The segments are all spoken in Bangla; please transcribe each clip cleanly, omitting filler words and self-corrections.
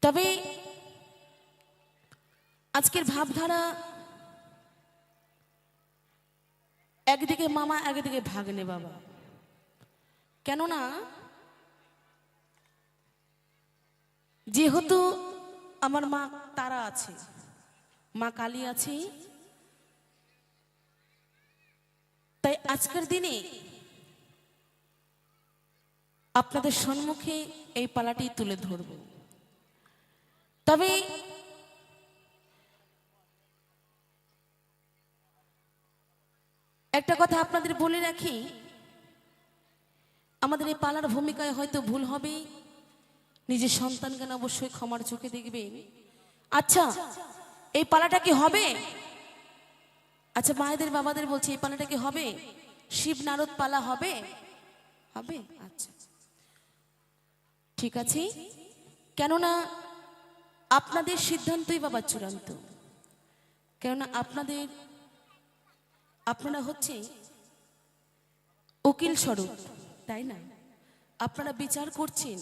তবে আজকের ভাবধারা একদিকে মামা একদিকে ভাগ্নে বাবা। কেননা যেহেতু আমার মা তারা আছে, মা কালী আছে, তাই আজকের দিনে আপনাদের সম্মুখে এই পালাটি তুলে ধরব। তবে একটা কথা আপনাদের বলে রাখি, আমাদের এই পালার ভূমিকায় হয়তো ভুল হবে, নিজের সন্তানকে অবশ্যই ক্ষমার চোখে দেখবেন। আচ্ছা, এই পালাটা কি হবে? আচ্ছা, মায়েদের বাবাদের বলছি, এই পালাটা কি হবে? শিব নারদ পালা হবে? হবে? আচ্ছা, ঠিক আছে। কেননা আপনাদের সিদ্ধান্তই বাবা চূড়ান্ত। কেননা আপনারা হচ্ছে উকিল স্বরূপ, তাই না? আপনারা বিচার করছেন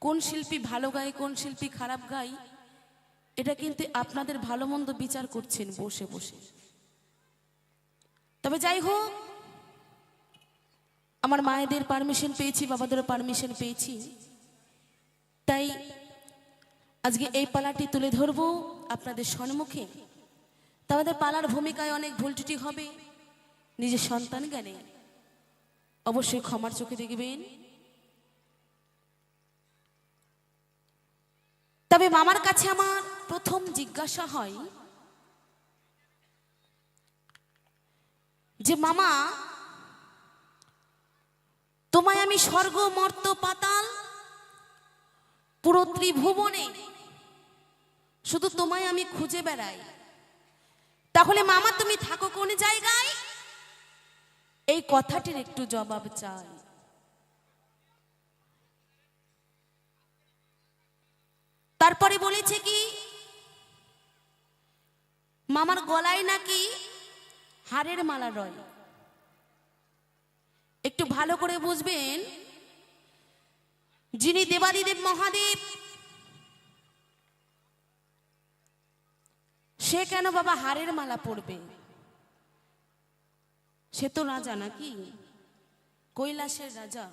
কোন শিল্পী ভালো গায়, কোন শিল্পী খারাপ গায়, এটা কিন্তু আপনাদের ভালো মন্দ বিচার করছেন বসে বসে। তবে যাই হোক, আমার মায়েদের পারমিশন পেয়েছি, বাবাদেরও পারমিশন পেয়েছি, তাই আজকে এই পালাটি তুলে ধরবো আপনাদের সম্মুখে। তাদের পালার ভূমিকায় অনেক ভুল ত্রুটি হবে, নিজের সন্তান জ্ঞানে অবশ্যই ক্ষমার চোখে দেখবেন। তবে মামার কাছে আমার প্রথম জিজ্ঞাসা হয় যে, মামা, তোমায় আমি স্বর্গ মর্ত পাতাল পুরো ত্রিভুবনে শুধু তোমায় আমি খুঁজে বেড়াই, তাহলে মামা তুমি থাকো কোন জায়গায়? এই কথাটির একটু জবাব চাই। তারপরে বলেছে কি, মামার গলায় নাকি হারের মালা রয়। একটু ভালো করে বুঝবেন, যিনি দেবাদিদেব মহাদেব, সে কেন বাবা হারের মালা পরবে? সে তো রাজা নাকি, কৈলাসের রাজা,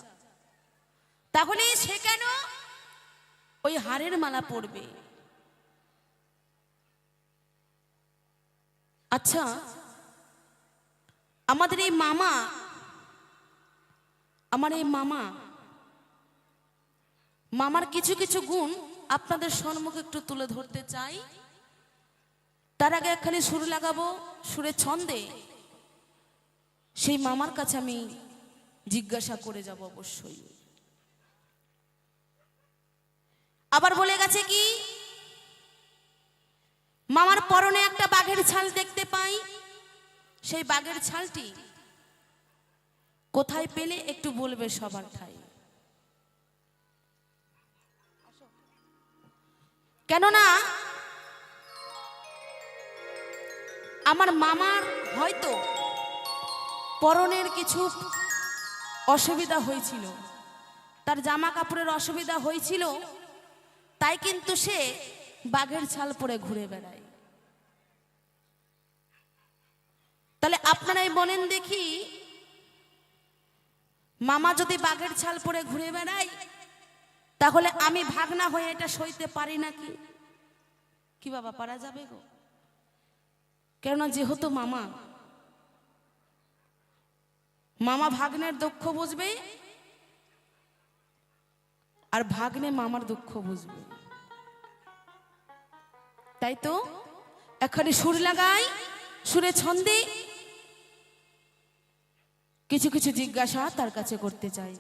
তাহলে সে কেন ওই হারের মালা পরবে? আচ্ছা, আমাদের এই মামা, আমার এই মামার কিছু কিছু গুণ আপনাদের সম্মুখে একটু তুলে ধরতে চাই। তার আগে একখানি সুর লাগাবো, সুরের ছন্দে সেই মামার কাছে আমি জিজ্ঞাসা করে যাব অবশ্যই। আবার বলে গেছে কি, মামার পরনে একটা বাঘের ছাল দেখতে পাই, সেই বাঘের ছালটি কোথায় পেলে একটু বলবে সবার ঠাই। কেননা আমার মামার হয়তো পরনের কিছু অসুবিধা হয়েছিল, তার জামা কাপড়ের অসুবিধা হয়েছিল, তাই কিন্তু সে বাঘের ছাল পরে ঘুরে বেড়ায়। তাহলে আপনারাই বলেন দেখি, মামা যদি বাঘের ছাল পরে ঘুরে বেড়ায়, তাহলে আমি ভাগনা হয়ে এটা সইতে পারি নাকি? কি বাবা, পারা যাবে গো? কেননা যেহেতু মামা ভাগ্নের দুঃখ বুঝবে, আর ভাগ্নে মামার দুঃখ বুঝবে। তাই তো এখানে সুর লাগাই, সুরে ছন্দে কিছু কিছু জিজ্ঞাসা তার কাছে করতে চাই।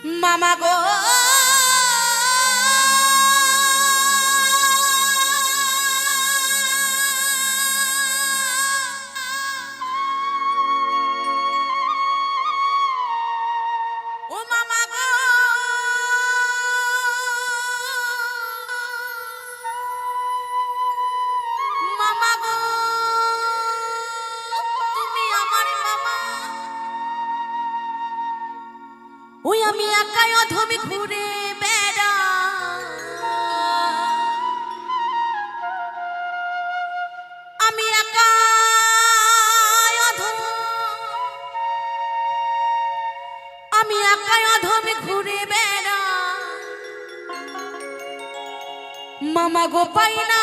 মামা গো ও মামা গো মামা গো তুমি আমার মামা ওই আমি একাই অধমে ঘুরে বেড়া আমি একাই অধম আমি একাই অধমে ঘুরে বেড়া মামা গো পাই না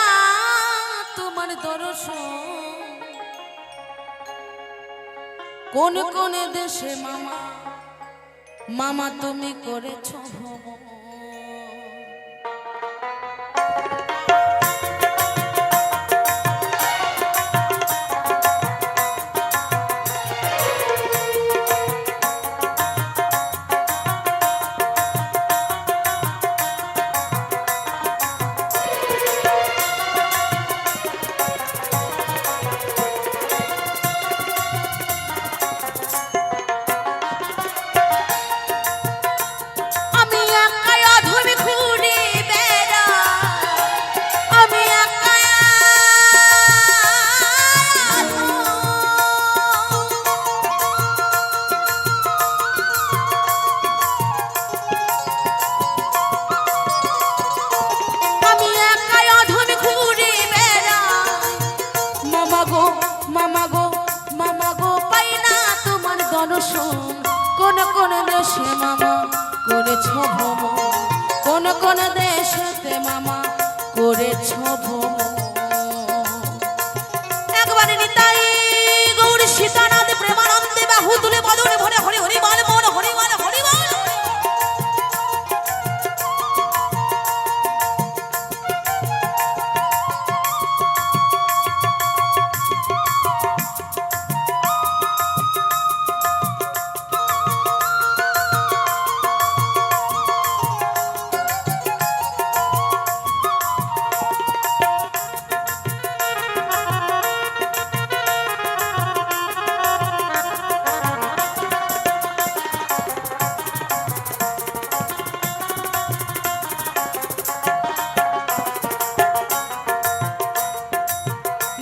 তোমার দর্শন কোন কোন দেশে মামা মামা তুমি করেছো ভ্রমণ কোন কোন দেশে মামা করেছো ভ্রমণ কোন কোন দেশেতে মামা করেছো ভ্রমণ একবারে নিতাই গৌর সীতানাথ প্রেমানন্দে বাহু তুলে বদনে ভরে হরি হরি বল মন হরি বল হরি বল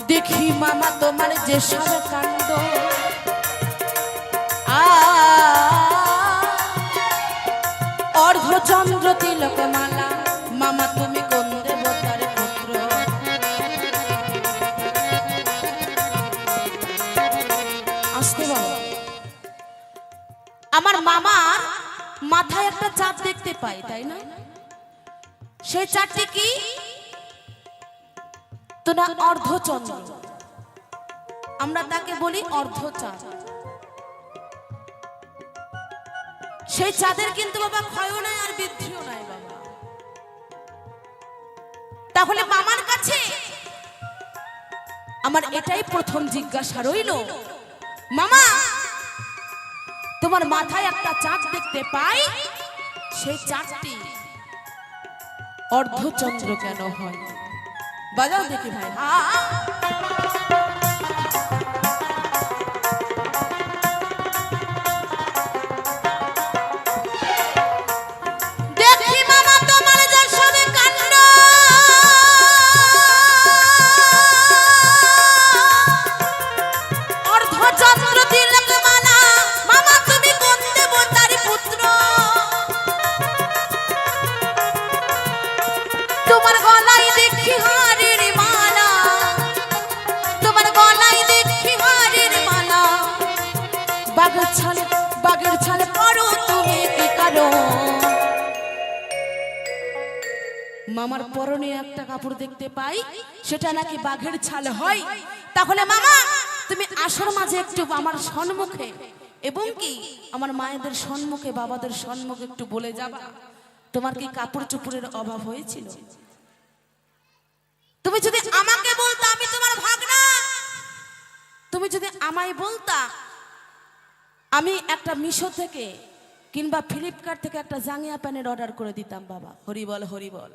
দেখি মামা তোমার যে সব কাণ্ড অর্ধচন্দ্র তিলক মালা মামা তুমি কোন দেবতার পুত্র আসতে বলো আমার মামার মাথায় একটা চাঁদ দেখতে পাই তাই না সেই চাঁদটি কি তোরা অর্ধচন্দ্র আমরা তাকে বলি অর্ধচাঁদ সেই চাঁদের কিন্তু বাবা ক্ষয়ও নাই আর বৃদ্ধিও নাই বাবা তাহলে মামার কাছে আমার এটাই প্রথম জিজ্ঞাসা রইল মামা তোমার মাথায় একটা চাঁদ দেখতে পাই সেই চাঁদটি অর্ধচন্দ্র কেন হয় বাজাও দেখি ভাই দেখি মামা তোমার যে সবে কাণ্ড অর্ধচন্দ্র তিলক মালা মামা তুমি কোন দেবতার পুত্র তোমার গলায় দেখি হারের মালা তোমার গলায় দেখি হারের মালা বাগের ছালে পড়ো তুমি কি কারো মামার পরনে একটা কাপড় দেখতে পাই সেটা নাকি বাঘের ছাল হয় তাহলে মামা তুমি আসর মাঝে একটু আমার সম্মুখে এবং কি আমার মায়েদের সম্মুখে বাবাদের সম্মুখে একটু বলে যাবা তোমার কি কাপড় চোপড়ের অভাব হয়েছিল তুমি যদি আমাকে বলতা আমি তোমার ভাগনা তুমি যদি আমায় বলতা আমি একটা মিশো থেকে কিংবা ফ্লিপকার্ট থেকে একটা জাঙ্গিয়া প্যান্টের অর্ডার করে দিতাম বাবা। হরি বল হরি বল।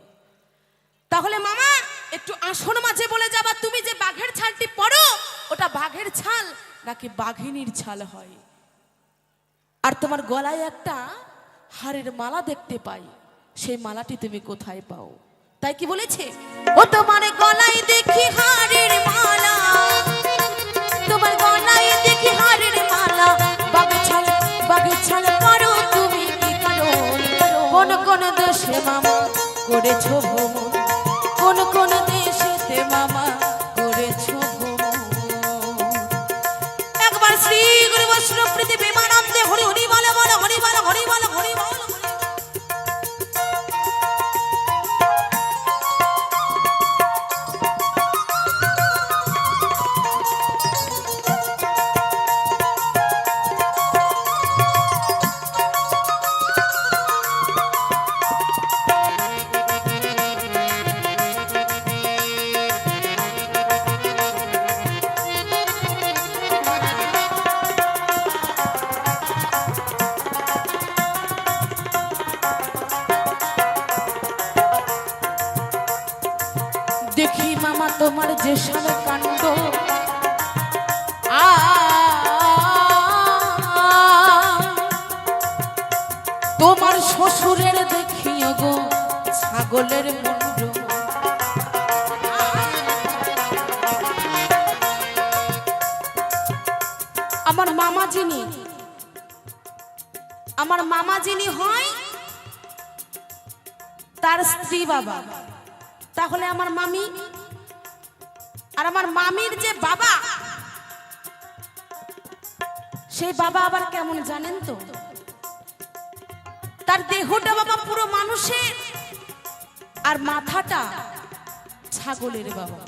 তাহলে মামা একটু আসন মাঝে বলে যাবা, তুমি যে বাঘের ছালটি পরো ওটা বাঘের ছাল নাকি বাঘিনীর ছাল হয়? আর তোমার গলায় একটা হারের মালা দেখতে পাই, সেই মালাটি তুমি কোথায় পাও? তাই কি বলেছে, ও তোমার গলায় দেখি হারের মালা, তোমার গলায় দেখি হারের মালা, বাঘের ছাল পরো তুমি কি করো? কোন কোন দেশে মামা করেছো ভ্রমণ, কোন কোন দেশেতে মামা করেছো ভ্রমণ? একবার শ্রী গুরু বৈষ্ণব প্রীতি প্রেমানন্দে হরি হরি বল বল, হরি বল হরি বল হরি বল। দেখি মামা তোমার যে সালে কাণ্ড, তোমার শ্বশুরের দেখিও গো ছাগলের মুন্ড। আমার মামা যিনি হয় তার স্ত্রী বাবা, তাহলে আমার মামি আর আমার মামির যে বাবা, সেই বাবা আবার কেমন জানেন তো? তার দেহটা বাবা পুরো মানুষের আর মাথাটা ছাগলের বাবা।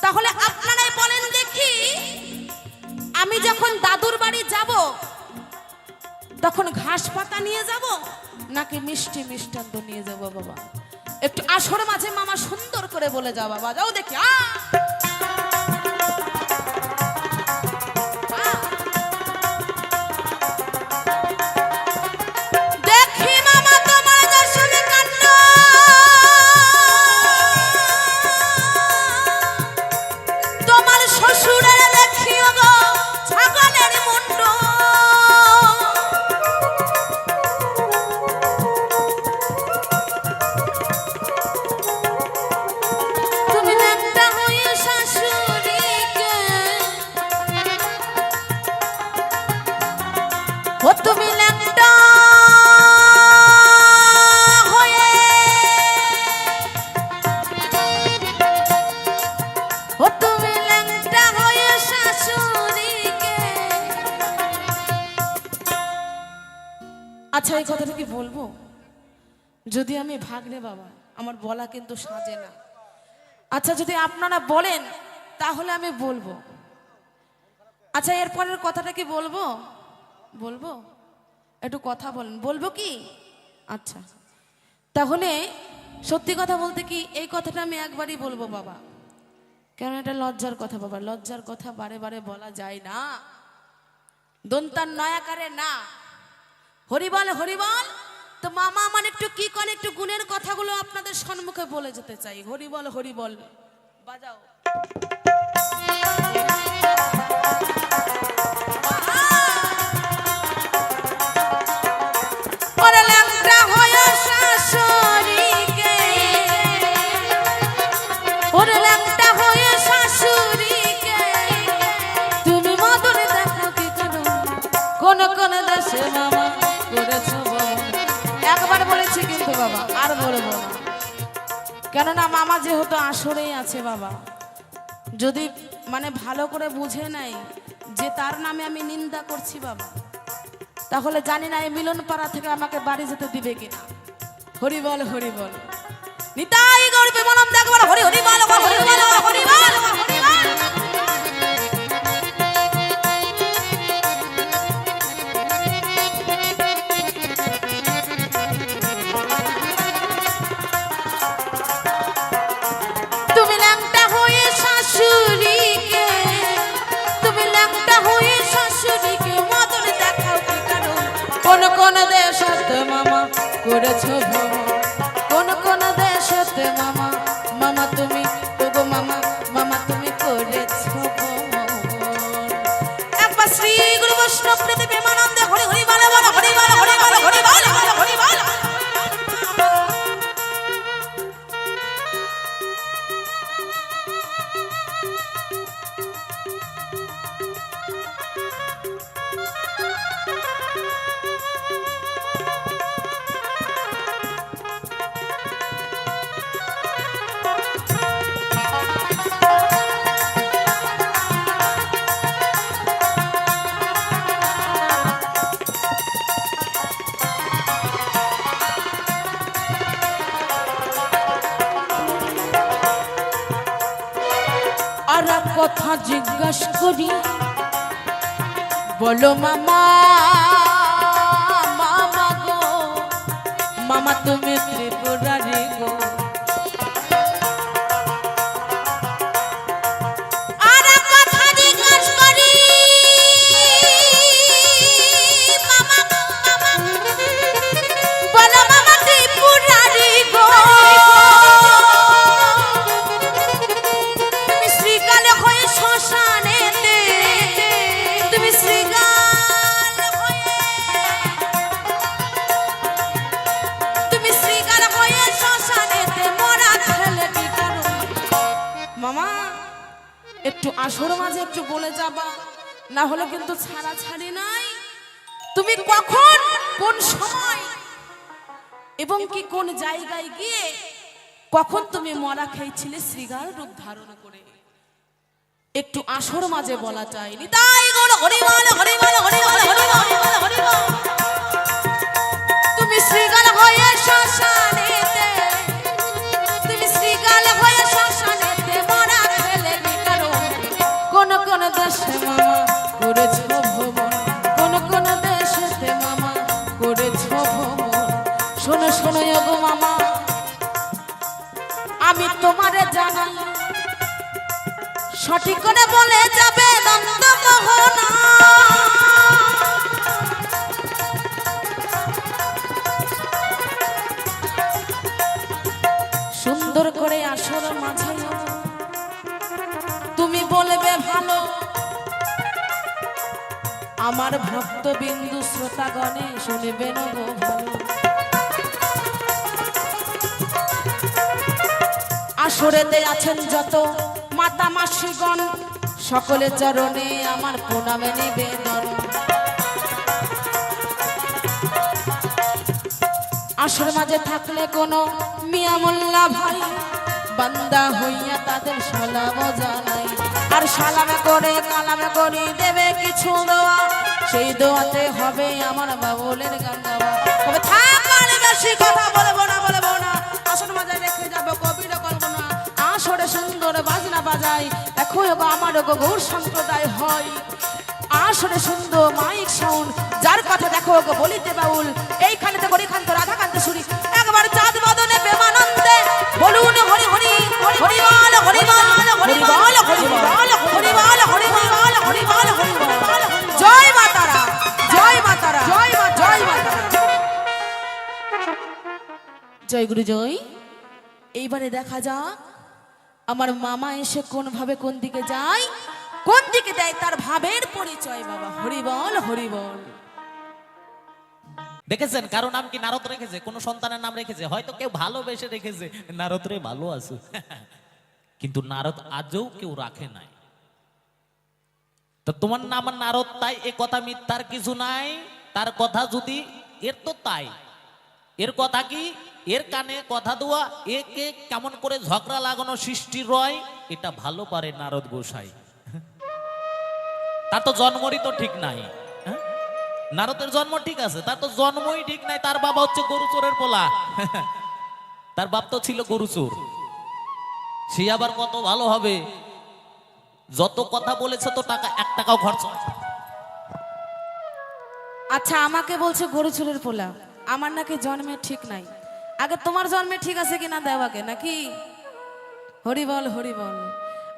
তাহলে আপনারাই বলেন দেখি, আমি যখন দাদুর বাড়ি যাব তখন ঘাস পাতা নিয়ে যাব নাকি মিষ্টি মিষ্টান্ন নিয়ে যাব বাবা? একটু আসর মাঝে মামা সুন্দর করে বলে যাও বাবা, যাও দেখি। দেখি মামা তোমার দর্শনে কাণ্ড, তোমার শ্বশুরের দেখিও গো ছাগলের মুন্ড। ও তুমি ল্যাংটা হয়ে, ও তুমি ল্যাংটা হয়ে শাশুড়িকে। আচ্ছা এই কথাটা কি বলবো? যদি আমি ভাগ্নে বাবা, আমার বলা কিন্তু সাজে না। আচ্ছা যদি আপনারা বলেন তাহলে আমি বলবো। আচ্ছা এরপরের কথাটা কি বলবো? বলবো? একটু কথা বলেন, বলবো কি? আচ্ছা তাহলে সত্যি কথা বলতে কি এই কথাটা আমি একবারই বলবো বাবা, কেন এটা লজ্জার কথা বাবা, লজ্জার কথা বারে বারে বলা যায় না, দন্তার নয়াকারে না। হরিবল হরিবল। তো মামা আমার একটু কি করে একটু গুণের কথাগুলো আপনাদের সম্মুখে বলে যেতে চাই। হরিবল হরিবল বাজাও। একবার বলেছি কিন্তু বাবা, আর বলবো না, কেননা মামা যেহেতু আসরেই আছে বাবা, যদি মানে ভালো করে বুঝে নাই যে তার নামে আমি নিন্দা করছি বাবা, তাহলে জানি না এই মিলন পাড়া থেকে আমাকে বাড়ি যেতে দিবে কিনা। হরি বল হরি বল। নিতাই গৌর প্রেমানন্দ একবার হরি হরি বল হরি বল হরি বল হরি বল। কোন করেছো ভ্রমণ কোন কোন দেশেতে মামা মামা তুমি ওগো মামা মামা তুমি করেছো ভ্রমণ। একবার শ্রী গুরু বৈষ্ণব প্রীতি প্রেমানন্দে হরি হরি বল বল হরি বল হরি বল হরি বল হরি বল। আর কথা জিজ্ঞাসা করি বলো মামা মামা গো মামা তুমি ত্রিপুরারি গো। আর কথা জিজ্ঞাসা করি মামা মামা বলো মামা ত্রিপুরারি গো। একটু আসর মাঝে একটু বলে যাবা, না হলে কিন্তু ছাড়া ছাড়ি নাই। তুমি কখন কোন সময় এবং কি কোন জায়গায় গিয়ে কখন তুমি মরা খেয়েছিলে শ্রীগাল রূপ ধারণ করে, একটু আসর মাঝে বলা চাইনি। তাই গো হরি বল হরি বল হরি বল হরি বল হরি বল। তুমি শ্রীগাল হয়ে শ্মশানেতে, তুমি শ্রীগাল হয়ে শ্মশানেতে মরা খেলে বিকারো। কোন কোন দেশে মামা করেছো ভ্রমণ, কোন কোন দেশেতে মামা করেছো ভ্রমণ। শোনো শোনো গো মামা আমি তোমারে জানাই, সঠিক করে বলে যাবে নন্দ মোহনা। সুন্দর করে আসর মাঝে তুমি বলবে ভালো, আমার ভক্ত বিন্দু শ্রোতাগণে শুনবেন গো ভালো। আসরেতে আছেন যত মাতা মাসিগণ, সকলের চরণে আমার প্রণামে নিবেদন। আসর মাঝে থাকলে কোনো মিয়া মোল্লা ভাই বান্দা হইয়া তাদের সালাম জানাই। আর সালামে করে কালামে করি দেবে কিছু দোয়া, সেই দোয়াতে হবে আমার বাবুলের গান গাওয়া। তবে থাকার বেশি কথা বলবো না বলবো না, আসর মাঝে রেখে যাবো কবির কল্পনা। আসরে সুন্দর বাজনা বাজাই দেখো আমার গৌর সম্প্রদায় হয়। আসরে সুন্দর মাইক সাউন্ড যার কথা দেখো বলিতে বাউল, এইখানে তো গরিখান্ত রাধাকান্ত সুরি একবার চাঁদ বদনে প্রেমানন্দে বলুন হরি হরি হরি বল হরি বল হরি বল হরি বল হরি বল হরি বল হরি বল হরি বল। জয় মাতারা জয় মাতারা জয় মা জয় মাতারা জয় গুরু জয়। এইবারে দেখা যাক আমার মামা এসে কোন ভাবে কোন দিকে যায়, কোন দিকে দেয় তার ভাবের পরিচয়। বাবা হরি বল হরি বল। দেখেছেন কারো নাম কি নারদ রেখেছে, কোন সন্তানের নাম রেখেছে, হয়তো কেউ ভালোবেসে রেখেছে নারদ রে ভালো আছে, কিন্তু নারদ আজও কেউ রাখে নাই। তো তোমার নাম নারদ, তাই এ কথা মিথ্যার কিছু নাই। তার কথা যদি এর তো তাই, এর কথা কি, এর কানে কথা দেওয়া, একে কেমন করে ঝগড়া লাগানো সৃষ্টি রয়, এটা ভালো পারে নারদ গোসাই। তার তো জন্মরই তো ঠিক নাই। নারদের জন্ম ঠিক আছে, তার তো জন্মই ঠিক নাই। তার বাবা হচ্ছে গরু চোরের পোলা, তার বাপ তো ছিল গরু চোর। সে আবার কত ভালো হবে, যত কথা বলেছে তো টাকা 1 টাকাও খরচ। আচ্ছা আমাকে বলছে গরু চোরের পোলা, আমার নাকি জন্মে ঠিক নাই। আগে তোমার জন্মে ঠিক আছে কিনা দেওয়াকে নাকি। হরি বল হরি বল।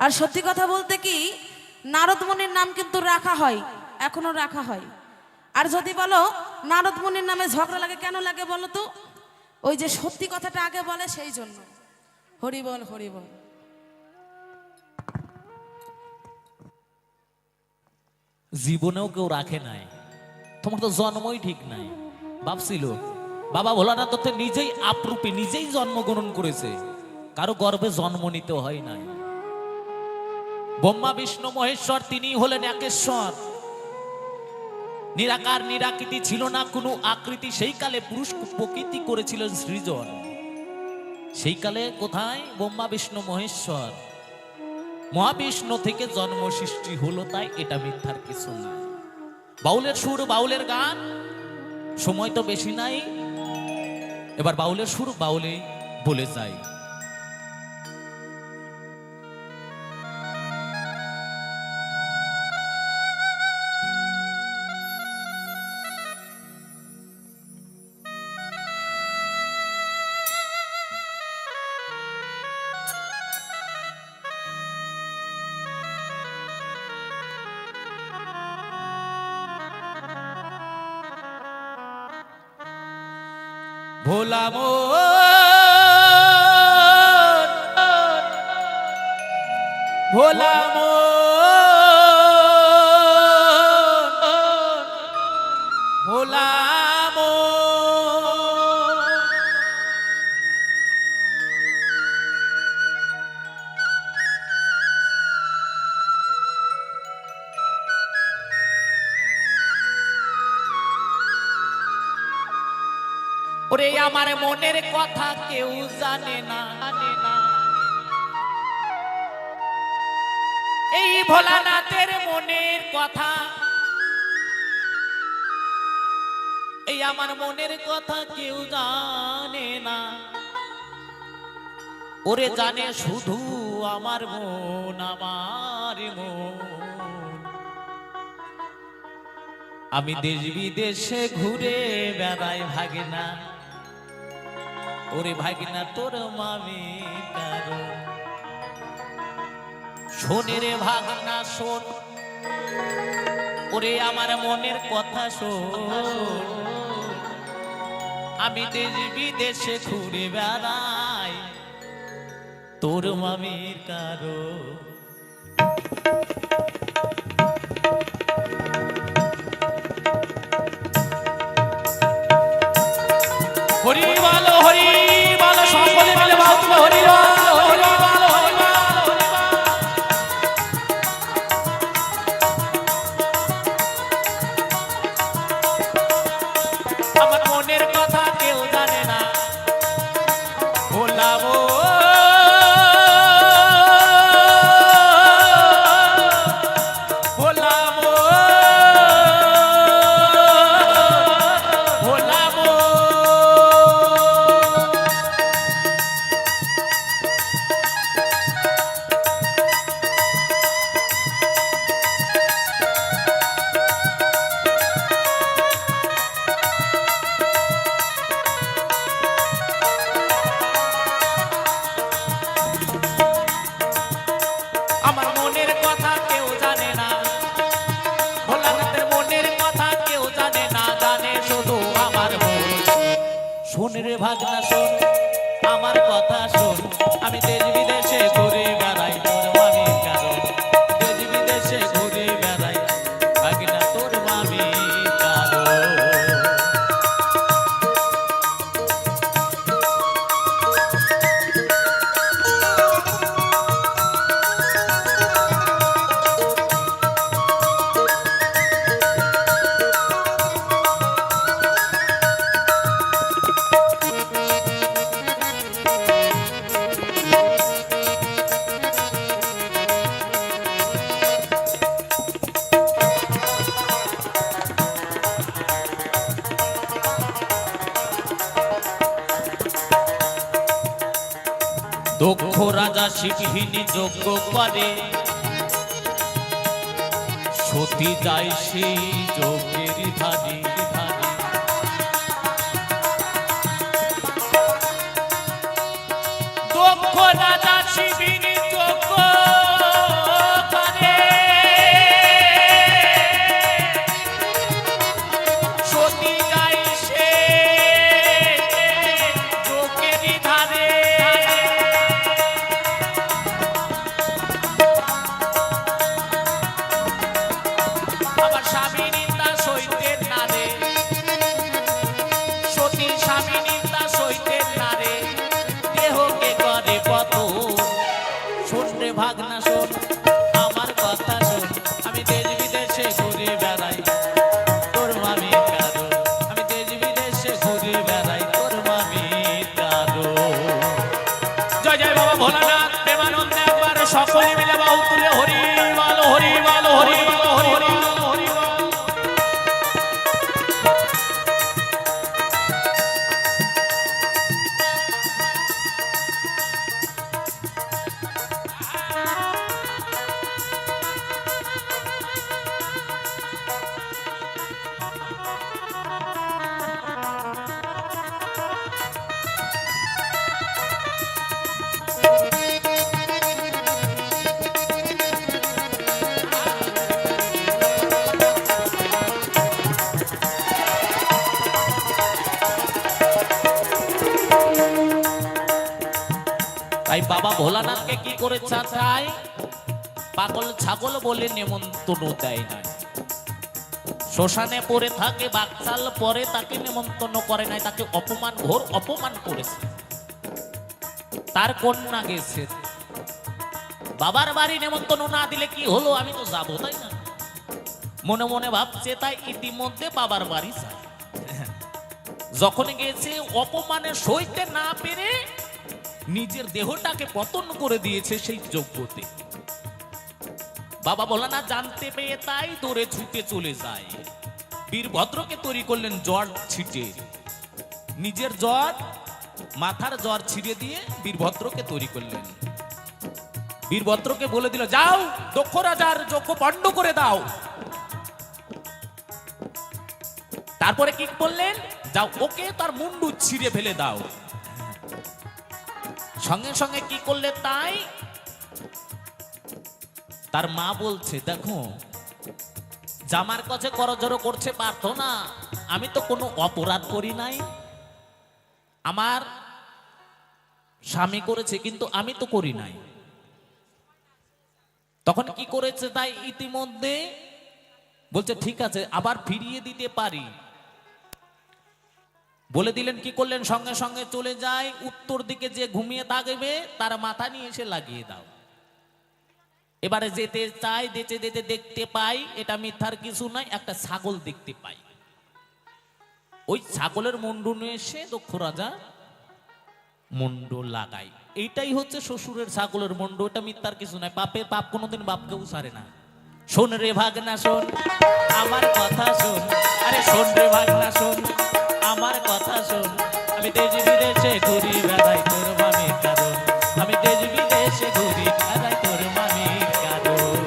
আর সত্যি কথা বলতে কি নারদ মুনির নাম কিন্তু রাখা হয়, এখনো রাখা হয়। আর যদি বলো নারদ মুনির নামে ঝগড়া লাগে, কেন লাগে বলো তো? ওই যে সত্যি কথাটা আগে বলে সেই জন্য। হরি বল হরি বল। জীবনেও কেউ রাখে নাই, তোমার তো জন্মই ঠিক নাই। ভাবছিল বাবা ভোলানাথ দত্ত নিজেই আপরূপে নিজেই জন্মগ্রহণ করেছে, কারো গর্ভে জন্ম নিতে হয় নাই। ব্রহ্মা বিষ্ণু মহেশ্বর তিনি হলেন একেশ্বর, নিরাকার নিরাকৃতি, ছিল না কোনো আকৃতি। সেই কালে পুরুষ প্রকৃতি করেছিলেন সৃজন। সেই কালে কোথায় ব্রহ্মা বিষ্ণু মহেশ্বর, মহাবিষ্ণু থেকে জন্ম সৃষ্টি হলো, তাই এটা মিথ্যার কিছু না। বাউলের সুর বাউলের গান, সময় তো বেশি নাই, এবার বাউলের সুর বাউলে বলে যায়। ভোলা ভোলা ভোলা ওরে আমার মনের কথা কেউ জানে না, এই ভোলানাথের মনের কথা, এই আমার মনের কথা কেউ জানে না। ওরে জানে শুধু আমার মন, আমার মন। আমি দেশ বিদেশে ঘুরে বেড়াই ভাগিনা, ওরে ভাগিনা তোর মামি কারো। শোনে রে ভাগনা শোন, ওরে আমার মনের কথা শোন। আমি দেশ বিদেশে ঘুরে বেড়াই তোর মামির কারো। হরি বলো হরি বলো, সকলে মিলে বলো হরি বলো হরি বলো হরি বলো। আমার মনের কথা কেউ জানে না, ভোলাবো শোন রে ভাগনা শোন, আমার কথা শোন। আমি দেশ বিদেশে ঘুরে বেড়াই তোর মামির কারণ, দেশ বিদেশে ঘুরে বেড়াই ভাগনা তোর মামির কারণ। দক্ষ রাজা শিখিনী যজ্ঞ করে, সতী যায় সেই যজ্ঞের ধারে ধারে। দক্ষ রাজা শিখিনী যজ্ঞ করে, সতী যায় সেই আমার স্বামী নিন্দা সইতে না রে, সতী স্বামী নিন্দা সইতে না রে, দেহকে করে পত। শোন রে ভাগনা শোন, আমার কথা শোন, আমি দেশ বিদেশে ঘুরে বেড়াই, তোর মামি কারো। আমি দেশ বিদেশে ঘুরে বেড়াই, তোর মামি কারো। জয় জয় বাবা ভোলানাথ, প্রেমানন্দে একবার সকলে মিলে বাহু তুলে হরি বল, হরি বল, হরি বল, হরি বল, হরি বল। তাই বাবা ভোলানাথকে কি করে চায়, পাগল ছাগল বলে নেমন্তন্ন দেয় নাই। শ্মশানে পড়ে থাকে, বাকচাল পরে তাকে নেমন্তন্ন করে নাই, তাকে অপমান, ঘোর অপমান করেছে। তার কন্যা গেছে, বাবার বাড়ি নেমন্তন্ন না দিলে কি হলো, আমি তো যাবো, তাই না? মনে মনে ভাবছে, তাই ইতিমধ্যে বাবার বাড়ি যায়। যখন গেছে, অপমানে সইতে না পেরে নিজের দেহটাকে পতন করে দিয়েছে সেই যজ্ঞতে। বাবা ভোলানাথ জানতে পেয়ে তাই দৌড়ে ছুটে চলে যায়। বীরভদ্রকে তৈরি করলেন জ্বর ছিটে, নিজের জ্বর, মাথার জ্বর ছিঁড়ে দিয়ে বীরভদ্রকে তৈরি করলেন। বীরভদ্রকে বলে দিল, যাও দক্ষ রাজার যজ্ঞ পণ্ড করে দাও। তারপরে কি বললেন, যাও ওকে তার মুন্ডু ছিঁড়ে ফেলে দাও। সঙ্গে সঙ্গে কি করলে তাই, তার মা বলছে, দেখো জামার কাছে করজোড়ো করছে প্রার্থনা, আমি তো কোনো অপরাধ করি নাই, আমার স্বামী করেছে কিন্তু আমি তো করি নাই। তখন কি করেছে তাই ইতিমধ্যে বলছে, ঠিক আছে আবার ফিরিয়ে দিতে পারি। বলে দিলেন, কি করলেন, সঙ্গে সঙ্গে চলে যায় উত্তর দিকে, যে ঘুমিয়ে থাকবে তার মাথা নিয়ে এসে লাগিয়ে দাও। এবারে যেতে চাই, যেতে যেতে দেখতে পাই এটা মিথ্যার কিছু নয়, একটা ছাগল দেখতে পাই। ওই ছাগলের মুন্ডু নিয়ে এসে দক্ষ রাজা মুন্ডু লাগাই। এইটাই হচ্ছে শ্বশুরের ছাগলের মুন্ডু, এটা মিথ্যার কিছু নয়। পাপের পাপ কোনোদিন বাপকেও ছাড়ে না। শোন রে ভাগনা শোন, আমার কথা শোন, আরে শোন রে ভাগনা শোন, আমার কথা শোন, আমি দেশ বিদেশে ঘুরি বেড়াই, তোর মামি কারণ। আমি দেশ বিদেশে ঘুরি বেড়াই, তোর মামি কারণ।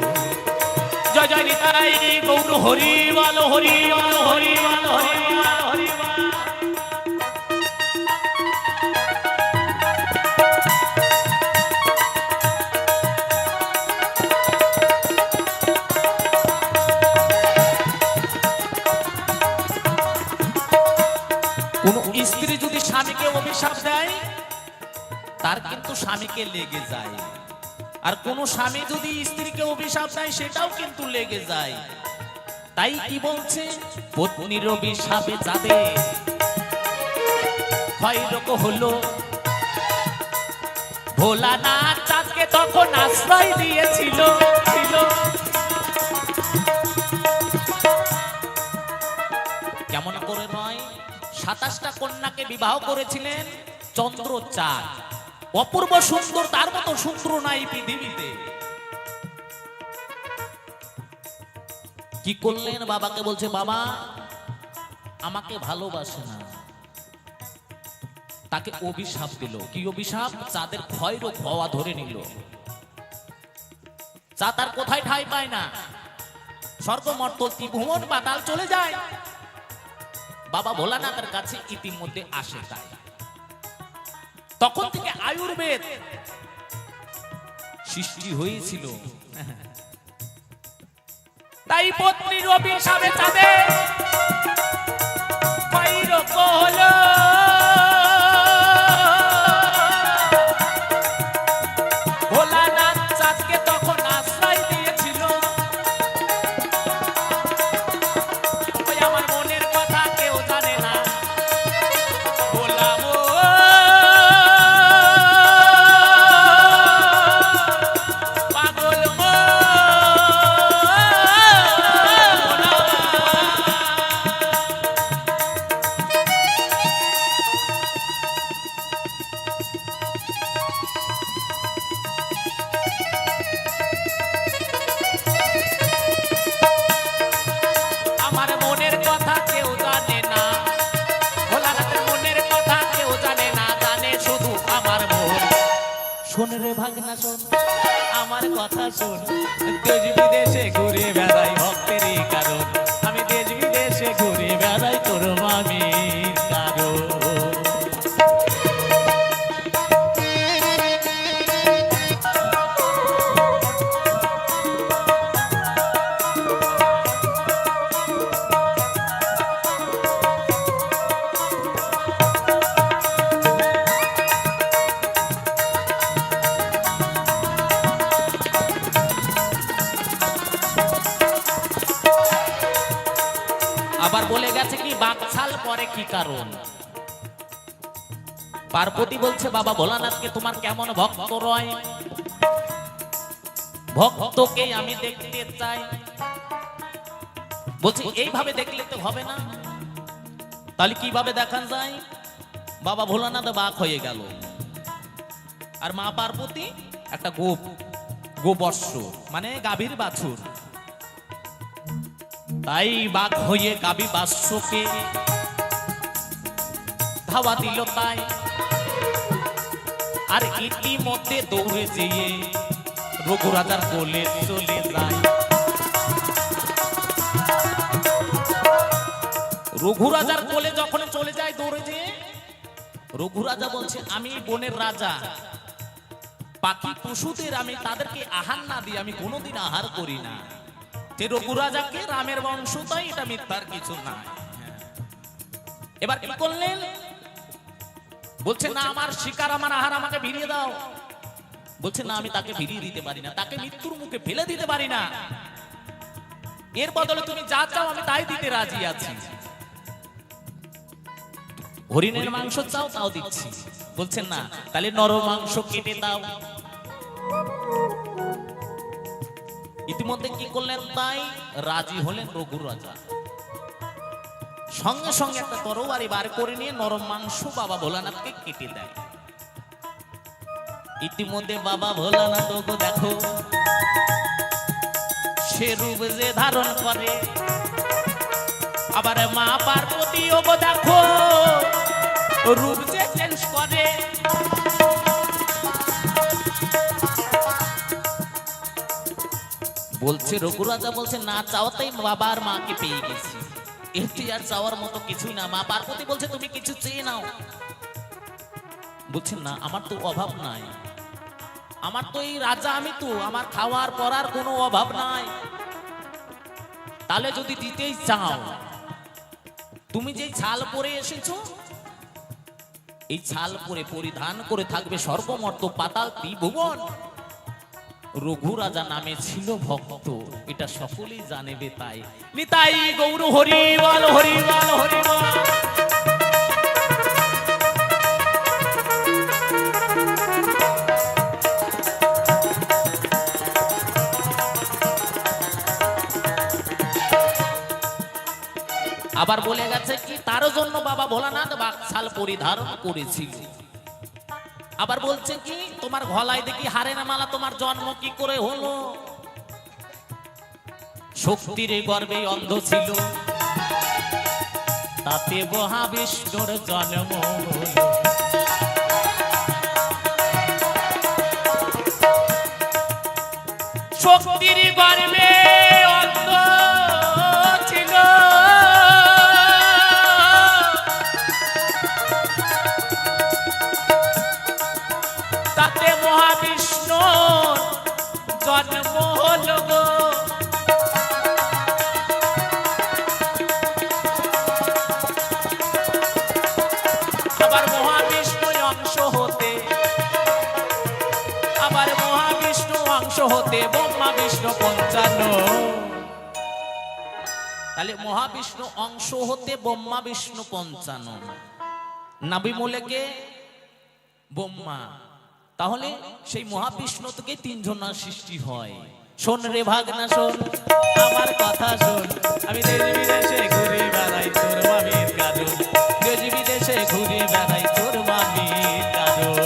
জয় জয় নিতাই গৌর হরি বল, হরি বল, হরি বল, হরি বল, হরি বল। কোন স্ত্রী যদি স্বামীকে অভিশাপ দেয়, তার কিন্তু স্বামীকে লেগে যায়। আর কোন স্বামী যদি স্ত্রীকে অভিশাপ দেয়, সেটাও কিন্তু লেগে যায়। তাই কি বলছে, পত্নীর অভিশাপে যাবে ক্ষয়রোগ হলো, ভোলানাথ চাঁদকে তখন আশ্রয় দিয়েছিল। কেমন করে নয়, 27টা কন্যাকে বিবাহ করেছিলেন চন্দ্র চাঁদ, অপূর্ব সুন্দর, তার মতো সুন্দর নাই পৃথিবীতে। কি করলেন, বাবাকে বলছে, বাবা আমাকে ভালোবাসে না। তাকে অভিশাপ দিল। কি অভিশাপ, চাঁদের ক্ষয়রোগ হওয়া ধরে নিল। চাঁদ আর কোথায় ঠাঁই পায় না, স্বর্গ মর্তল ত্রিভুবন পাতাল চলে যায়। বাবা ভোলানাথের কাছে ইতিমধ্যে আসে। তাই তখন থেকে আয়ুর্বেদ সৃষ্টি হয়েছিল। তাই পত্নীর অভিশাপে চাঁদে ক্ষয়রোগ হলো। ভোলানাথ চাঁদকে তখন আশ্রয় দিয়েছিল। না শোন, আমার কথা শোন। দেশ বিদেশে ঘুরে বেড়াই ভক্তেরই কারণ, আমি দেশ বিদেশে ঘুরে বেড়াই তোর মামির কারণ। আবার বলে গেছে কি বাকছাল পরে কি কারণ। পার্বতী বলছে বাবা ভোলানাথকে তোমার কেমন ভক্ত রয়, ভক্তকে আমি দেখতে চাই। বলছে এইভাবে দেখলে তো হবে না, তাহলে কিভাবে দেখান যায়? বাবা ভোলানাথ বাক হয়ে গেল, আর মা পার্বতী একটা গোবর্ষ মানে গাভীর বাছুর। তাই বাঘ হয়ে গাবি বাৎসকে ধাওয়া দিল তাই, আর ইতিমধ্যে দৌড়ে যেয়ে রঘুরাজার কোলে চলে যায়। রঘুরাজার কোলে যখন চলে যায় দৌড়ে যেয়ে, রঘুরাজা বলছে আমি বনের রাজা, পাখি পশুদের আমি তাদেরকে আহার না দিয়ে আমি কোনোদিন আহার করি না। যে রঘুরাজাকে রামের বংশ, তাই এটা মিথ্যার কিছু না। এবার কি করলেন? বলছে না আমার শিকার আমার আহার আমাকে ভিড়িয়ে দাও। বলছে না আমি তাকে ভিড়িয়ে দিতে পারি না, তাকে মৃত্যুর মুখে ফেলে দিতে পারি না। এর বদলে তুমি যা চাও আমি তাই দিতে রাজি আছি। হরিণের মাংস চাও তাও দিচ্ছি। বলছেন না তাহলে নর মাংস কেটে দাও। ইতিমধ্যে কি করলেন? তাই রাজি হলেন রঘুরাজা। সঙ্গে সঙ্গে একটা তরবারি বার করে নিয়ে নরম মাংস বাবা ভোলানাথকে কেটে দেয়। ইতিমধ্যে বাবা ভোলানাথ ওগো দেখো সে রূপ যে ধারণ করে, আবার মা পার্বতী ওগো দেখো রূপ যে চেঞ্জ করে। বলছে রঘুরাজা বলছে না চাওয়াতেই বাবার মাকে পেয়ে গেছি, এটি আর চাওয়ার মতো কিছুই না। মা পার্বতী বলছে তুমি কিছু চেয়ে নাও। বলছে না আমার তো অভাব নাই, আমার তো এই রাজা, আমি তো আমার খাওয়ার পরার কোনো অভাব নাই। তাহলে যদি দিতেই চাও, তুমি যে ছাল পরে এসেছো এই ছাল পরে পরিধান করে থাকবে সর্বমর্ত পাতাল ত্রিভুবন। রঘুরাজা নামে ছিল ভক্ত, এটা সকলেই জানেবে। তাই নিতাই গৌর হরি বল হরি বল হরি বল। আবার বলে গেছে কি তার জন্য বাবা ভোলানাথ বাকছাল পরিধারণ করেছিল। আবার বলছে কি তোমার গলায় দেখি হারের মালা, তোমার জন্ম কি করে হলো? শক্তির গর্ভে অন্ধ ছিল, তাতে মহাবিষ্ণুর জন্ম হলো। শক্তির গর্ভে অন্ধ ছিল, তাতে মহাবিষ্ণুর জন্ম হলো গো। আবার মহাবিষ্ণু অংশ হতে, আবার মহাবিষ্ণু অংশ হতে ব্রহ্মা বিষ্ণু 55। তাহলে মহাবিষ্ণু অংশ হতে ব্রহ্মা বিষ্ণু 55, নাভি মূলেকে ব্রহ্মা। তাহলে সেই মহাবিষ্ণু থেকে তিনজনের সৃষ্টি হয়। শোন রে ভাগনা শোন, আমার কথা শোন, আমি দেশ বিদেশে ঘুরে বেড়াই তোর মামির কারণ, দেশ বিদেশে ঘুরে বেড়াই তোর মামির কারণ।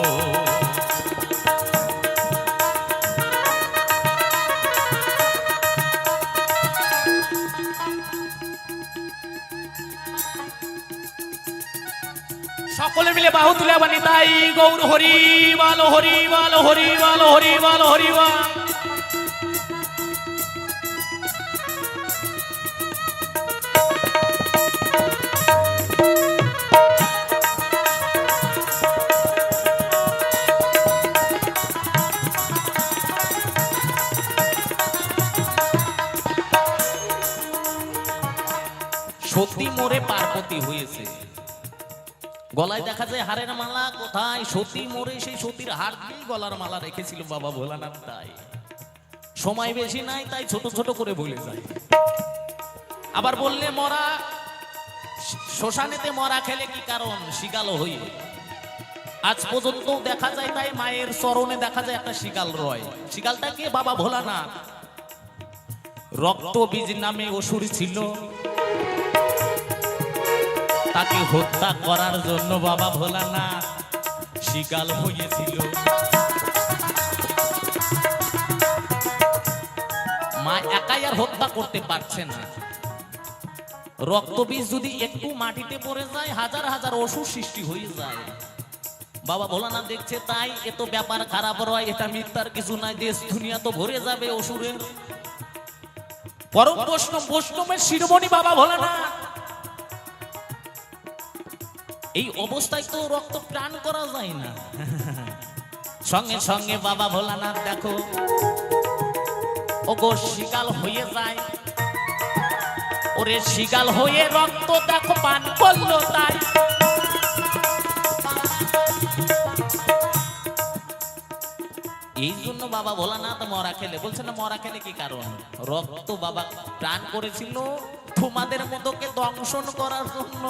সকলে মিলে বাহু তুলে আবার নিতাই গৌর হরি বল হরি বল হরি বল হরি বল হরি বল। সতী মোরে পার্বতী হয়েছে, গলায় দেখা যায় হারের মালা, কোথায় সতী মোরে সেই সতীর হার দিয়ে গলার মালা রেখেছিল বাবা ভোলানাথ। তাই সময় বেশি নাই, তাই ছোট ছোট করে বলে যায়। আবার বললে মরা, শ্মশানেতে মরা খেলে কি কারণ, শিগাল হয়ে আজ পর্যন্ত দেখা যায়। তাই মায়ের চরণে দেখা যায় একটা শিগাল রয়। শিগালটা কে? বাবা ভোলানাথ। রক্তবীজ নামে অসুর ছিল, তাকে হত্যা করার জন্য বাবা ভোলানাথ শিগাল হয়েছিল। মা একাই আর হত্যা করতে পারছে না। রক্তবীজ যদি একটু মাটিতে পড়ে যায়, হাজার হাজার অসুর সৃষ্টি হয়ে যায়। বাবা ভোলানাথ দেখছে, তাই এত ব্যাপার খারাপ রয়, এটা মিথ্যার কিছু নাই, দেশ দুনিয়া তো ভরে যাবে অসুরের। পরম বৈষ্ণব, বৈষ্ণবের শিরোমণি বাবা ভোলানাথ। এই অবস্থায় তো রক্ত প্রাণ করা যায় না। সঙ্গে সঙ্গে বাবা ভোলানাথ দেখো ওগো শিগাল হয়ে যায়। ওরে শিগাল হয়ে রক্ত দেখো পান করলো। তাই এই জন্য বাবা ভোলানাথ মরা খেলে, বলছে না মরা খেলে কি কারণ, রক্ত বাবা প্রাণ করেছিল তোমাদের মতোকে দংশন করার জন্য।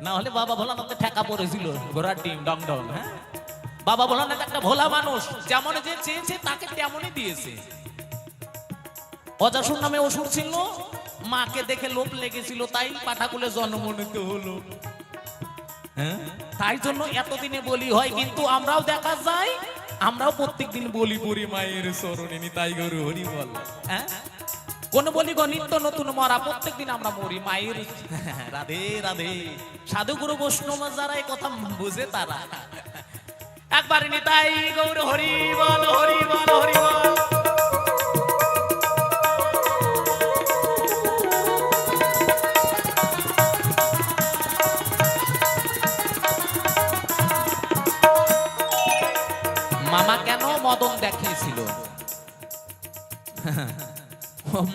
না হলে বাবা ভোলানাথে ঠেকা পড়েছিল ঘোড়ার ডিম ডং ডং। হ্যাঁ, বাবা ভোলানাথ একটা ভোলা মানুষ, যেমন যে চেয়েছে তাকে তেমনই দিয়েছে। অজাসুর নামে অসুর ছিল, মাকে দেখে লোভ লেগেছিল, তাই পাঠাকুলে জন্ম নিতে হলো। হ্যাঁ, তাই জন্য এতদিনে বলি হয়। কিন্তু আমরাও দেখা যায়, আমরাও প্রত্যেকদিন বলি পড়ি মায়ের চরণে নিতাই গৌর হরি বল। হ্যাঁ, কোন বলি গো নিত্য নতুন মরা, প্রত্যেকদিন আমরা মরি মায়ের। রাধে রাধে। সাধু গুরু বৈষ্ণব যারা এই কথা বুঝে তারা একবার নিতাই গৌর হরি বল হরি বল হরি বল। মামা কেন মদন দেখিয়েছিল?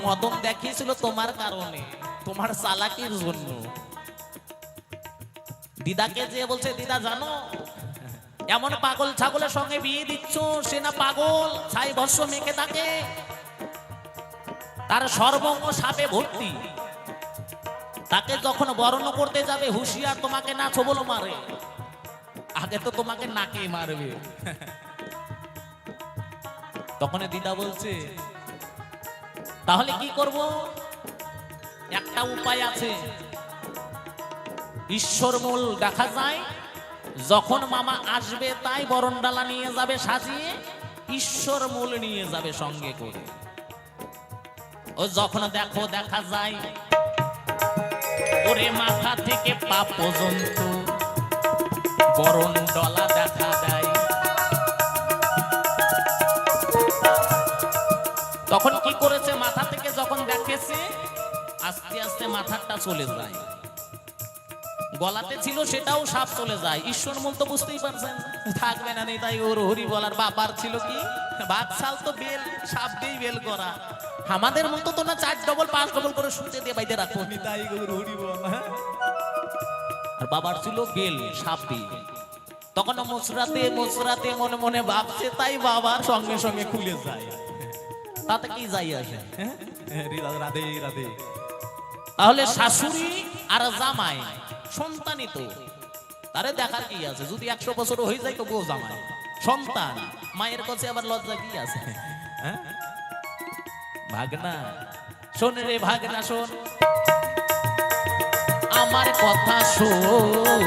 মদন দেখিয়েছিল তোমার কারণে, তোমার চালাকির জন্য। দিদাকে যে বলছে, দিদা জানো এমন পাগল ছাগলের সঙ্গে বিয়ে দিচ্ছ, সে না পাগল, ছাই ভস্য মেখে থাকে, তার সর্বঙ্গ সাপে ভর্তি। তাকে যখন বরণ করতে যাবে হুঁশিয়ার, তোমাকে না ছবল মারে, আগে তো তোমাকে নাকে মারবে। তখন দিদা বলছে তাহলে কি করব? একটা উপায় আছে। ঈশ্বর মূল দেখা যায়, যখন মামা আসবে তাই বরণডালা নিয়ে যাবে সাজিয়ে, ঈশ্বর মূল নিয়ে যাবে সঙ্গে করে। ও যখন দেখো দেখা যায় ওরে মাথা থেকে পা পর্যন্ত বরণডালা দেখা দেয়। তখন কি করেছে, মাথা থেকে যখন দেখেছে আস্তে আস্তে মাথাটা চলে যায়, গলাতে ছিল সেটাও সাপ চলে যায়। ঈশ্বর মূল তো বুঝতেই পারছেন থাকবে না, নেই তাই ওর হরি বলার বাবার ছিল কি বাদশাল তো বেল, সাপ দিয়েই বেল করা। আমাদের মতো তো না 4 ডবল 5 ডবল করে শুনতে দিয়ে বাইতে রাখো, তাই ওর হরি বল। আর বাবার ছিল বেল, সাপ দিয়ে। তখন মুচরাতে মুচরাতে মনে মনে ভাবছে, তাই বাবার সঙ্গে সঙ্গে খুলে যায়। তাতে কি যাই আসে? রাধে রাধে। তাহলে শাশুড়ি আর জামাই সন্তানই তো, তারে দেখার কি আছে? যদি 100 বছর হয়ে যায় তো বউ জামাই সন্তান, মায়ের কাছে আবার লজ্জা কি আছে? ভাগনা শোন রে ভাগনা শোন, আমার কথা শোন।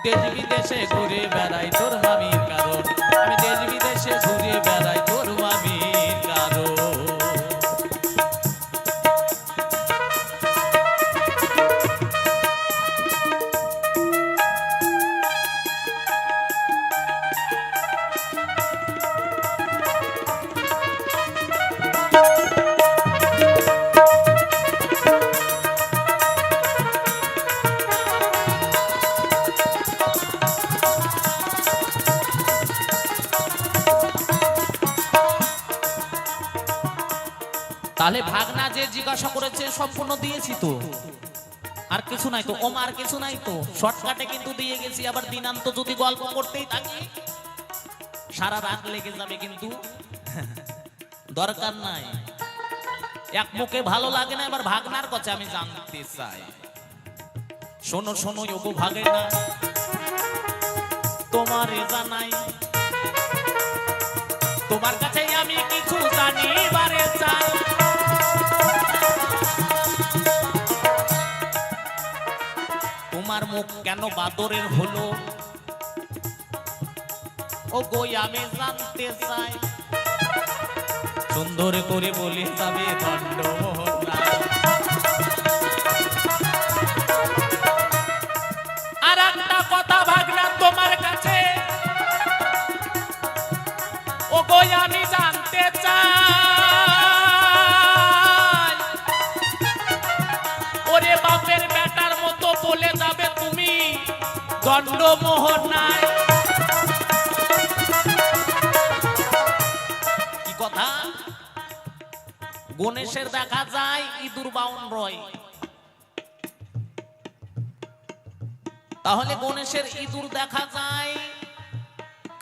দেশ বিদেশে ঘুরে বেড়াই তোর মামির কারণ, আমি দেশ বিদেশে ঘুরে বেড়াই তোর মামির কারণ। তাহলে ভাগনা যে জিজ্ঞাসা করেছে সম্পূর্ণ দিয়েছি তো, আর কিছু নাই তো, আর কিছু নাই তো, শর্টকাটে কিন্তু দিয়ে গেছি। আবার দিনান্ত যদি গল্প করতেই থাকি সারা রাত লেগে যাবে, কিন্তু দরকার নাই। এক মুখে ভালো লাগে না, এবার ভাগনার কথা আমি জানতে চাই। শোনো শোনো ওগো ভাগে না, তোমার জানাই, তোমার কাছে আমি কিছু জানিবারে চাই। তোমার মুখ কেন বাদরের হলো ও গো আমি জানতে চাই। সুন্দর করে বলে যাবে দণ্ডমোহন রায়। আর একটা কথা ভাগনা তোমার কাছে ও গো আমি জানতে চাই। ওরে বাপের বেটার মতো বলে যাবে তুমি দণ্ডমোহন নাই। কি কথা? গণেশের দেখা যায় ইঁদুর বাউন রয়, তাহলে গণেশের ইঁদুর দেখা যায়,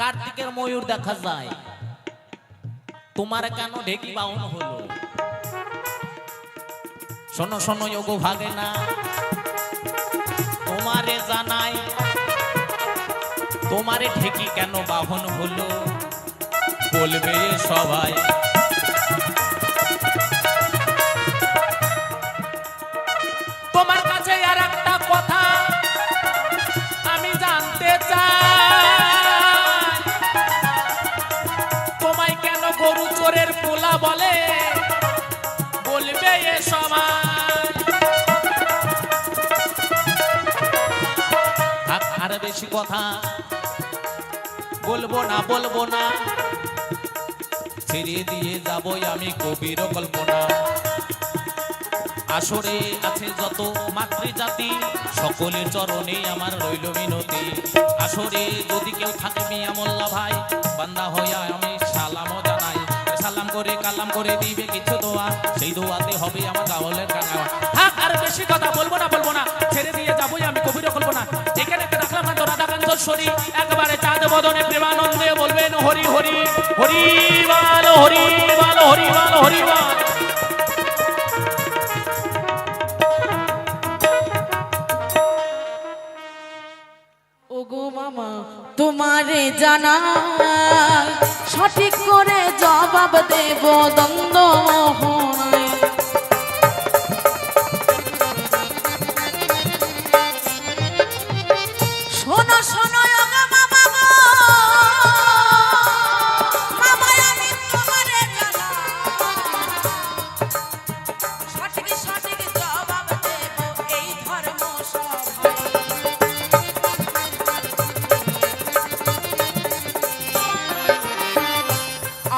কার্তিকের ময়ূর দেখা যায়, তোমার কেন ঢেকি বাউন হলো? শোনো শোনো ওগো ভাগে না, তোমারে জানাই, তোমারে ঢেকি কেন বাহন হলো? বলবে সবাই তোমার কাছে আর একটা কথা আমি জানতে চাই। তোমায় কেন গরু চোরের পোলা বলে? বলবে এ সবাই। আর বেশি কথা বলবো না, বলবো না, ছেড়ে দিয়ে যাবো আমি কবির কল্পনা। আসরে আছে যত মাতৃজাতি, সকলের চরণে আমার রইল মিনতি। আসরে যদি কেউ থাকে মিয়া মোল্লা ভাই, বান্দা হইয়া আমি সালামও জানাই। সালাম করে কালাম করে দিবে কিছু দোয়া, সেই দোয়াতে হবে আমার গাওয়ালের গানা। হ্যাঁ, আর বেশি কথা বলবো না, বলবো না, ছেড়ে দিয়ে যাবোই আমি কবির কল্পনা। এখানে একটা রাখলাম না তো রাধাকান্তশ্বরী, একবারে চাঁদ বদনে প্রেমানন্দে বলবেন হরি হরি হরি বাল, হরি বাল, হরি বাল, হরি বাল। ওগো মামা তোমারে জানা, সঠিক করে জবাব দেব দণ্ডমোহনায়। শোনো শোনো ওগো মামা গো, মামা আমি তোমারে জানা, সঠিক সঠিক জবাব দেব এই ধর্ম সভায়।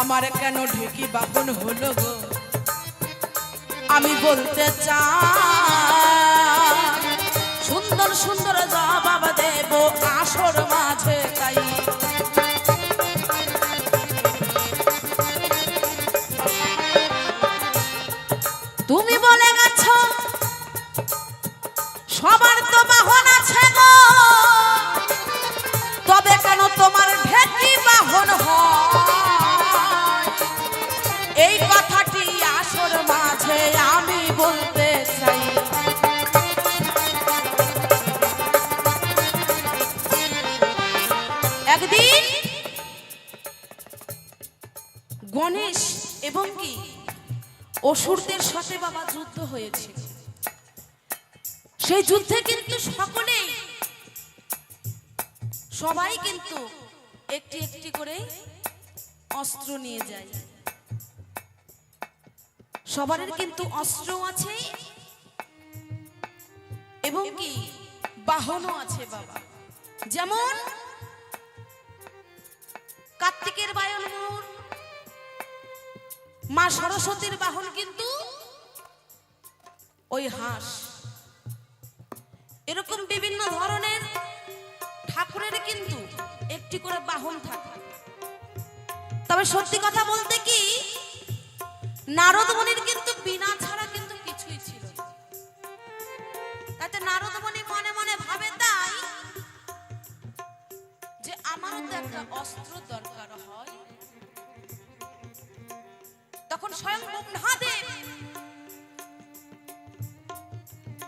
আমার কেন ঢেকি বাহন হলো গো, আমি বলতে চাই। সুন্দর সুন্দর জবাব দেব আসর মাঝে তাই। তুমি বলে গেছো সবার তো বাহন আছে গো, তবে কেন তোমার ঢেকি বাহন হয়? এই কথাটি আসর মাঝে আমি বলতে চাই। একদিন গণেশ এবং কি অসুরদের সাথে বাবা যুদ্ধ হয়েছিল। সেই যুদ্ধে কিন্তু সকলেই সবাই কিন্তু একটি একটি করে অস্ত্র নিয়ে যায়। সবার কিন্তু অস্ত্র আছে এবং কি বাহনও আছে বাবা। যেমন কার্তিকের বাহন মোর, মা সরস্বতীর বাহন কিন্তু ওই হাঁস। এরকম বিভিন্ন ধরনের ঠাকুরের কিন্তু একটি করে বাহন থাকে। তবে সত্যি কথা বলতে কি নারদ মুনির কিন্তু অস্ত্র দরকার হয়, তখন স্বয়ং ব্রহ্মাদেব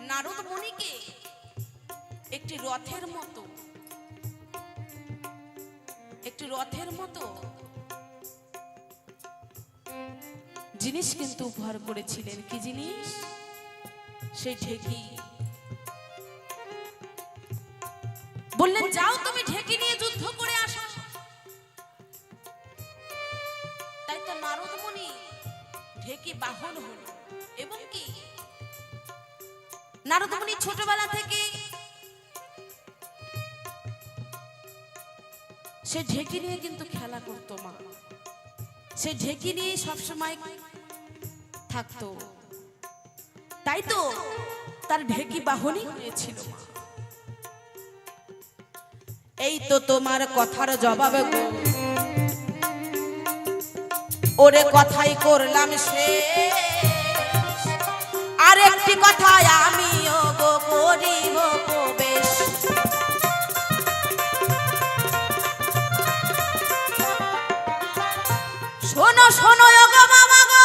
নারদ মুনিকে একটি রথের মতো জিনিস কিন্তু উপহার করেছিলেন। কি জিনিস? সেই ঢেকি। বললেন, যাও তুমি ঢেকি নিয়ে যুদ্ধ করে আসো। তাই তো নারদ মুনি ঢেকি বাহন হল। এবং কি নারদ মুনি ছোটবেলা থেকে সে ঢেকি নিয়ে কিন্তু খেলা করতো মা। সে ঢেকি নিয়ে সবসময় থাকতো। তাই তো তার ঢেকি বাহনই হয়েছিল মা। এই তো তোমার কথার জবাব গো, ওরে কথাই করলাম শেষ। আর একটি কথায় আমিও গো করিব প্রবেশ। শোনো শোনো গো মামা গো,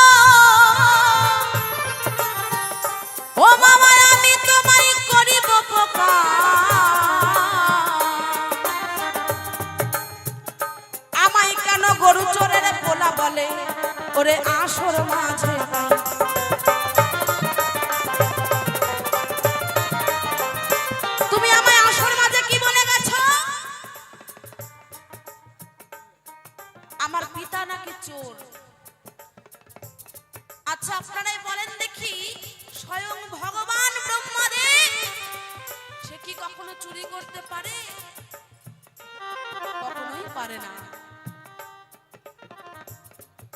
ও মামা আমি তোমায় করিব আমায় কেন গরু চোরের পোলা বলে, ওরে আসর মাঝে তুমি আমায় আসর মাঝে কি বলে গেছো? আমার পিতা নাকি চোর। আচ্ছা আপনারাই বলেন দেখি, স্বয়ং ভগবান ব্রহ্মাদেব সে কি কখনো চুরি করতে পারে? কখনোই পারে না।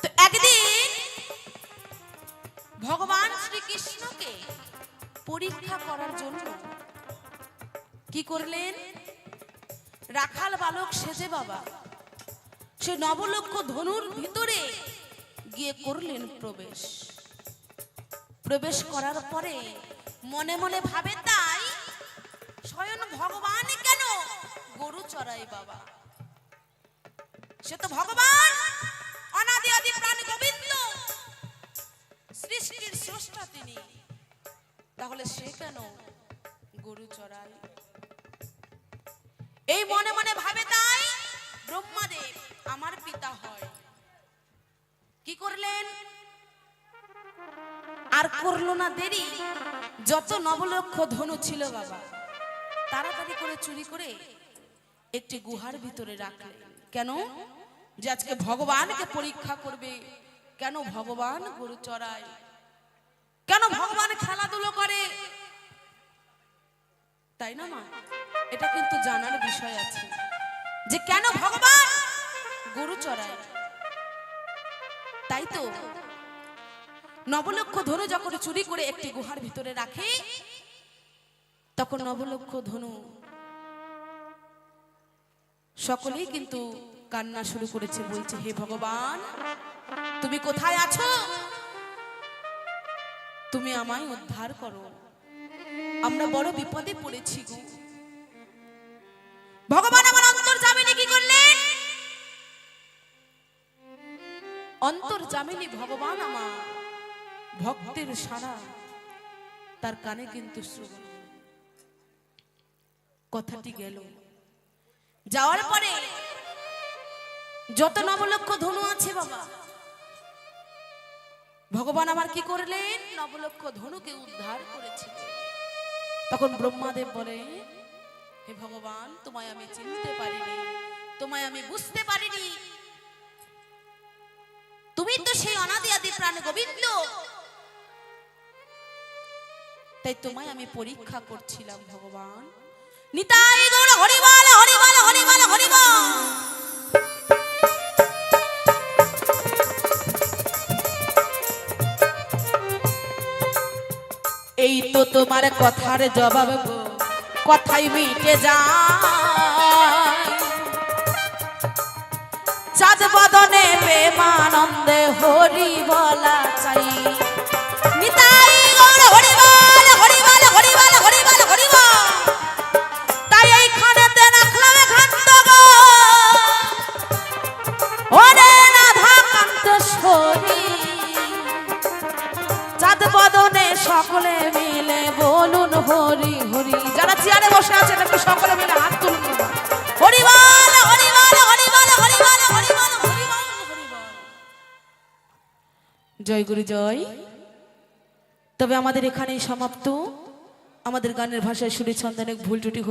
তো একদিন ভগবান শ্রীকৃষ্ণকে পরীক্ষা করার জন্য কি করলেন? রাখাল বালক সেজে বাবা সে নবলক্ষ ধনুর ভিতরে গিয়ে করলেন প্রবেশ। প্রবেশ করার পরে মনে মনে ভাবে, তাই স্বয়ং ভগবান কেন গরু চড়াই বাবা? সে তো ভগবান, অনাদি আদি প্রাণ গোবিন্দ, সৃষ্টির স্রষ্টা তিনি, তাহলে সে কেন গরু চড়াই? এই মনে মনে ভাবে, তাই ব্রহ্মাদেব আমার পিতা হয়। কি করলেন? আর করলো না দেরি, যত নবলক্ষ ধনু ছিল বাবা তাড়াতাড়ি করে চুরি করে একটি গুহার ভিতরে রাখলেন। কেন? যে আজকে ভগবানকে পরীক্ষা করবে। কেন ভগবান গরু চড়ায়? কেন ভগবান খেলাধুলো করে? তাই না মা? এটা কিন্তু জানার বিষয় আছে যে কেন ভগবান গরু চড়ায়। তাই তো নবলক্ষ ধনু যখন চুরি করে একটি গুহার ভিতরে রাখে, তখন নবলক্ষ ধনু সকলেই কিন্তু কান্না শুরু করেছে, বলছে, হে ভগবান তুমি কোথায় আছো? তুমি আমায় উদ্ধার করো, আমরা বড় বিপদে পড়েছি গো। ভগবান আমার অন্তর্যামিনী কি করলেন? অন্তর্যামিনী ভগবান আমার ভক্তের সারা তার কানে কিন্তু শ্রবণ। কথাটি গেল। যাওয়ার পরে যত নবলক্ষ ধনু আছে বাবা, ভগবান আমার কি করলেন? নবলক্ষ ধনুকে উদ্ধার করেছিলেন। তখন ব্রহ্মাদেব বলে, হে ভগবান তোমায় আমি চিনতে পারিনি, তোমায় আমি বুঝতে পারিনি। তুমি তো সেই অনাদি আদি প্রাণ গোবিন্দ, তাই তোমায় আমি পরীক্ষা করছিলাম ভগবান। নিতাই গৌর হরিবল হরিবল হরিবল হরিবল। এই তো তোমার কথার জবাব গো, কথাই মিটে যায়। চাঁদ বদনে প্রেমানন্দে হরি বলা চাই। নিতাই গৌর হরিবল হরিবল হরিবল হরিবল হরিবল। তাই এইখানেতে রাখলাম একান্ত গো, হরি হরি। যারা চেয়ারে বসে আছেন একটু সকলে মিলে হাত তুলুন বাবা। হরি বল হরি বল হরি বল হরি বল হরি বল হরি বল হরি বল। জয় গুরু জয়। তবে আমাদের এখানেই সমাপ্ত। আমাদের গানের ভাষায় সুরে ছন্দে অনেক ভুল ত্রুটি